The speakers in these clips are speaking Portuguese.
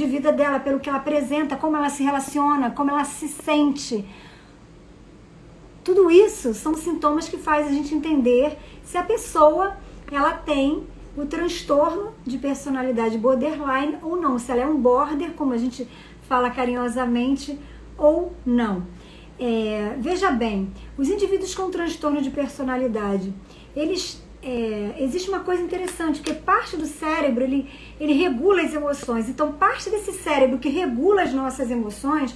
de vida dela, pelo que ela apresenta, como ela se relaciona, como ela se sente. Tudo isso são sintomas que faz a gente entender se a pessoa ela tem o transtorno de personalidade borderline ou não, se ela é um border, como a gente fala carinhosamente, ou não. Veja bem, os indivíduos com transtorno de personalidade, existe uma coisa interessante, que parte do cérebro, ele regula as emoções. Então, parte desse cérebro que regula as nossas emoções,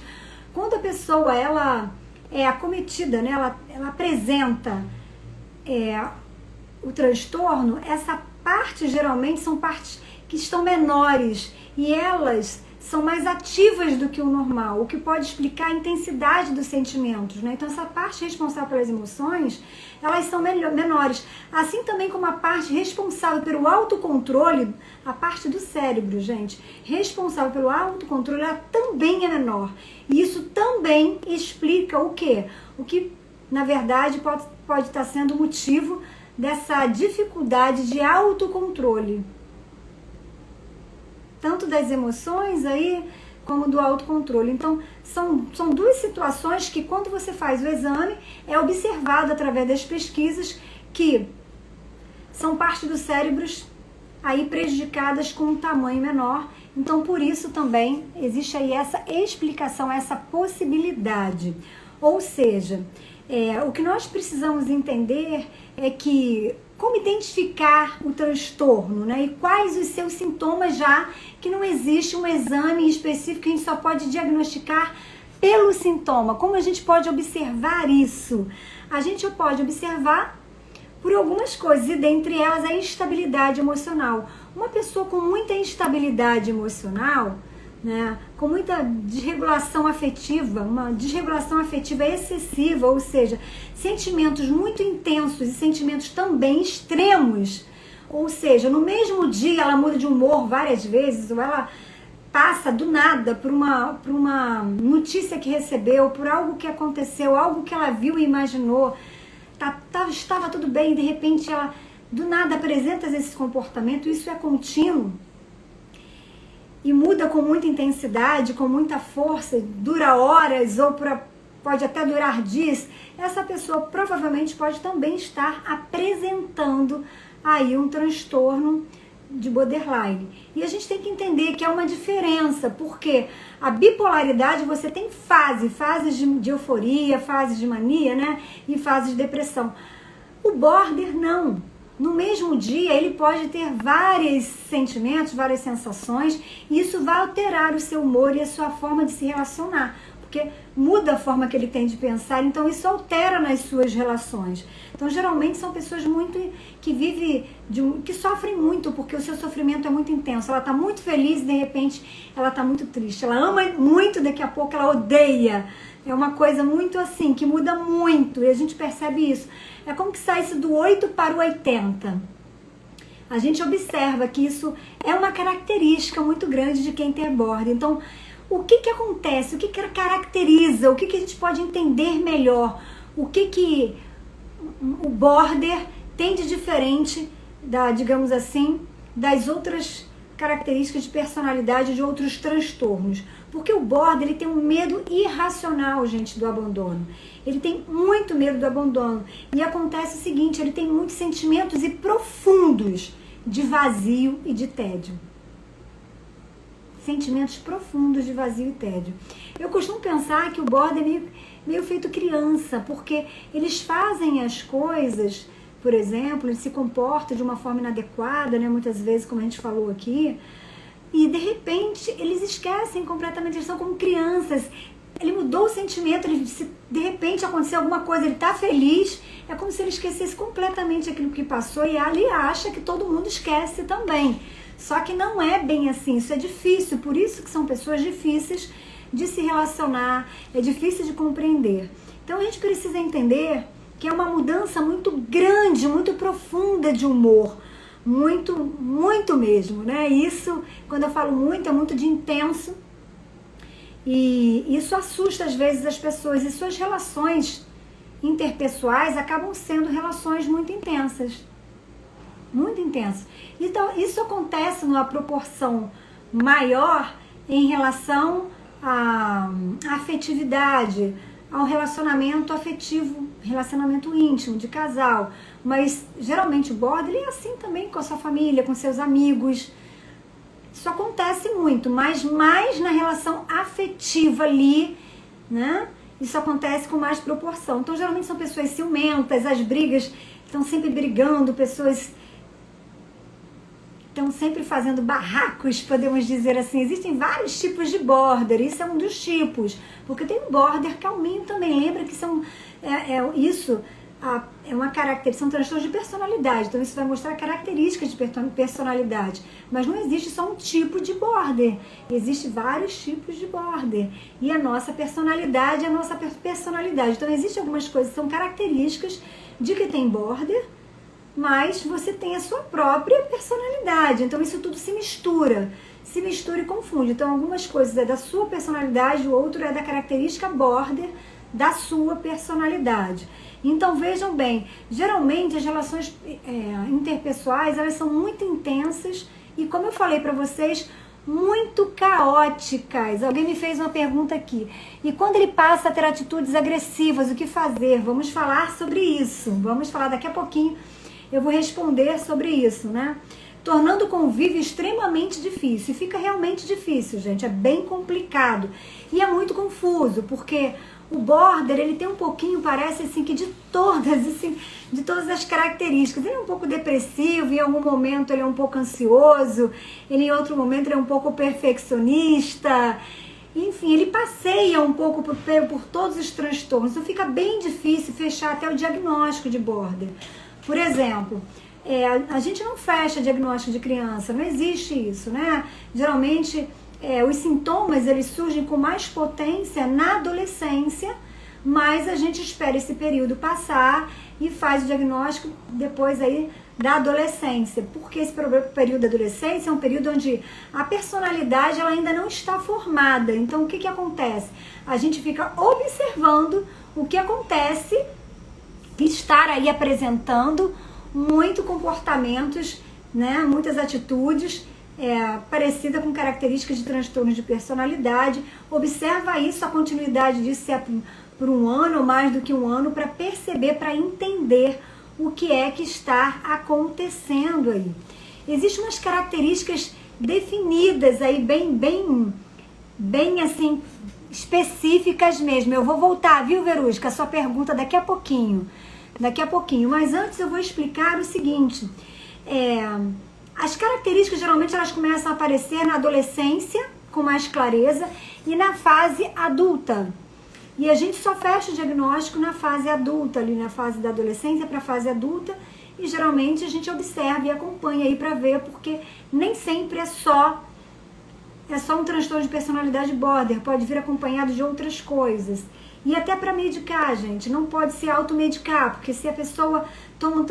quando a pessoa ela é acometida, né, ela apresenta o transtorno, essa parte geralmente são partes que estão menores e elas são mais ativas do que o normal, o que pode explicar a intensidade dos sentimentos, né? Então, essa parte responsável pelas emoções, elas são menores. Assim também como a parte responsável pelo autocontrole, a parte do cérebro, gente, responsável pelo autocontrole, ela também é menor. E isso também explica o quê? O que, na verdade, pode estar sendo o motivo dessa dificuldade de autocontrole. Tanto das emoções aí, como do autocontrole. Então, são duas situações que, quando você faz o exame, é observado através das pesquisas que são parte dos cérebros aí prejudicadas com um tamanho menor. Então, por isso também existe aí essa explicação, essa possibilidade. Ou seja, o que nós precisamos entender é que como identificar o transtorno, né? E quais os seus sintomas, já que não existe um exame específico que a gente só pode diagnosticar pelo sintoma. Como a gente pode observar isso? A gente pode observar por algumas coisas, e dentre elas a instabilidade emocional. Uma pessoa com muita instabilidade emocional, né, com muita desregulação afetiva, uma desregulação afetiva excessiva, ou seja, sentimentos muito intensos e sentimentos também extremos, ou seja, no mesmo dia ela muda de humor várias vezes, ou ela passa do nada por uma notícia que recebeu, por algo que aconteceu, algo que ela viu e imaginou, estava tudo bem, e de repente ela do nada apresenta esse comportamento. Isso é contínuo e muda com muita intensidade, com muita força, dura horas ou pode até durar dias. Essa pessoa provavelmente pode também estar apresentando aí um transtorno de borderline. E a gente tem que entender que há uma diferença, porque a bipolaridade, você tem fases de euforia, fases de mania, né, e fases de depressão. O border não. No mesmo dia, ele pode ter vários sentimentos, várias sensações, e isso vai alterar o seu humor e a sua forma de se relacionar, porque muda a forma que ele tem de pensar, então isso altera nas suas relações. Então, geralmente, são pessoas que sofrem muito, porque o seu sofrimento é muito intenso. Ela está muito feliz e, de repente, ela está muito triste. Ela ama muito, daqui a pouco ela odeia. É uma coisa muito assim, que muda muito, e a gente percebe isso. É como que saísse do 8 para o 80. A gente observa que isso é uma característica muito grande de quem tem border. Então, o que acontece? O que caracteriza? O que a gente pode entender melhor? O que o border tem de diferente, digamos assim, das outras características de personalidade de outros transtornos? Porque o border, ele tem um medo irracional, gente, do abandono. Ele tem muito medo do abandono. E acontece o seguinte, ele tem muitos sentimentos profundos de vazio e de tédio. Sentimentos profundos de vazio e tédio. Eu costumo pensar que o border é meio feito criança, porque eles fazem as coisas, por exemplo, eles se comportam de uma forma inadequada, né, muitas vezes, como a gente falou aqui, e de repente eles esquecem completamente, eles são como crianças. Ele mudou o sentimento, de repente aconteceu alguma coisa, ele está feliz, é como se ele esquecesse completamente aquilo que passou, e ali acha que todo mundo esquece também. Só que não é bem assim, isso é difícil, por isso que são pessoas difíceis de se relacionar, é difícil de compreender. Então a gente precisa entender que é uma mudança muito grande, muito profunda de humor, muito, muito mesmo, né? Isso, quando eu falo muito, é muito de intenso, e isso assusta às vezes as pessoas, e suas relações interpessoais acabam sendo relações muito intensas. Muito intensas. Então, isso acontece numa proporção maior em relação à afetividade, ao relacionamento afetivo, relacionamento íntimo, de casal. Mas geralmente o border é assim também com a sua família, com seus amigos. Isso acontece muito, mas mais na relação afetiva ali, né? Isso acontece com mais proporção. Então, geralmente são pessoas ciumentas, as brigas estão sempre brigando, pessoas estão sempre fazendo barracos, podemos dizer assim. Existem vários tipos de border, isso é um dos tipos, porque tem um border calminho também. Lembra que isso é uma característica, são transtornos de personalidade, então isso vai mostrar características de personalidade, mas não existe só um tipo de border, existem vários tipos de border, e a nossa personalidade é a nossa personalidade. Então existem algumas coisas que são características de que tem border, mas você tem a sua própria personalidade, então isso tudo se mistura e confunde. Então algumas coisas é da sua personalidade, o outro é da característica border da sua personalidade. Então vejam bem, geralmente as relações interpessoais, elas são muito intensas e, como eu falei para vocês, muito caóticas. Alguém me fez uma pergunta aqui. E quando ele passa a ter atitudes agressivas, o que fazer? Vamos falar sobre isso. Vamos falar daqui a pouquinho. Eu vou responder sobre isso, né? Tornando o convívio extremamente difícil. E fica realmente difícil, gente. É bem complicado. E é muito confuso, porque o border, ele tem um pouquinho, parece assim, que de todas as características. Ele é um pouco depressivo, em algum momento ele é um pouco ansioso, em outro momento ele é um pouco perfeccionista. Enfim, ele passeia um pouco por todos os transtornos. Então fica bem difícil fechar até o diagnóstico de border. Por exemplo, a gente não fecha diagnóstico de criança, não existe isso, né? Geralmente os sintomas eles surgem com mais potência na adolescência, mas a gente espera esse período passar e faz o diagnóstico depois aí da adolescência, porque esse período da adolescência é um período onde a personalidade ela ainda não está formada. Então o que acontece? A gente fica observando o que acontece, estar aí apresentando muito comportamentos, né, muitas atitudes parecida com características de transtornos de personalidade. Observa isso, a continuidade disso, se é por um ano ou mais do que um ano, para perceber, para entender o que é que está acontecendo aí. Existem umas características definidas aí, bem assim, específicas mesmo. Eu vou voltar, viu, Verusca, a sua pergunta daqui a pouquinho. Mas antes eu vou explicar o seguinte. As características geralmente elas começam a aparecer na adolescência com mais clareza e na fase adulta. E a gente só fecha o diagnóstico na fase adulta, ali na fase da adolescência para a fase adulta, e geralmente a gente observa e acompanha aí para ver, porque nem sempre é só um transtorno de personalidade border, pode vir acompanhado de outras coisas. E até para medicar, gente, não pode se automedicar, porque se a pessoa toma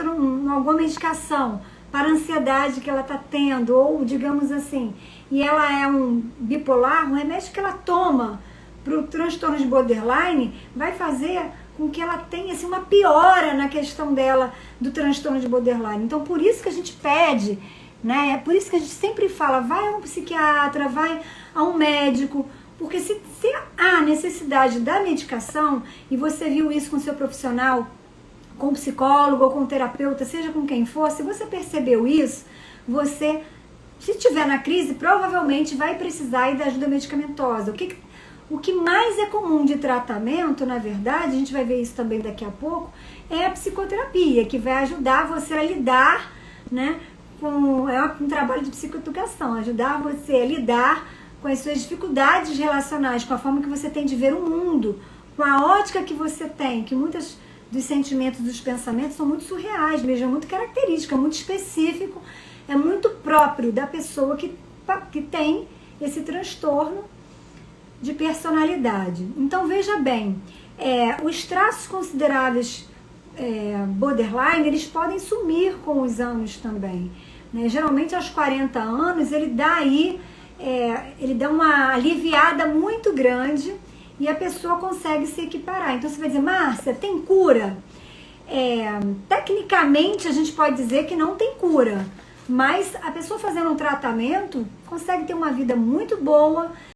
alguma medicação para a ansiedade que ela está tendo, ou digamos assim, e ela é um bipolar, o remédio que ela toma para o transtorno de borderline vai fazer com que ela tenha assim, uma piora na questão dela do transtorno de borderline. Então, por isso que a gente pede, né? É por isso que a gente sempre fala, vai a um psiquiatra, vai a um médico, porque se há necessidade da medicação, e você viu isso com o seu profissional, com o psicólogo ou com o terapeuta, seja com quem for, se você percebeu isso, você, se estiver na crise, provavelmente vai precisar da ajuda medicamentosa. O que mais é comum de tratamento, na verdade, a gente vai ver isso também daqui a pouco, é a psicoterapia, que vai ajudar você a lidar, né, é um trabalho de psicoeducação, ajudar você a lidar com as suas dificuldades relacionais, com a forma que você tem de ver o mundo, com a ótica que você tem, que muitas dos sentimentos, dos pensamentos são muito surreais mesmo, é muito característico, é muito específico, é muito próprio da pessoa que tem esse transtorno de personalidade. Então veja bem, os traços consideráveis borderline, eles podem sumir com os anos também, né? Geralmente aos 40 anos ele dá uma aliviada muito grande e a pessoa consegue se equiparar. Então você vai dizer, Márcia, tem cura? Tecnicamente a gente pode dizer que não tem cura, Mas a pessoa fazendo um tratamento consegue ter uma vida muito boa,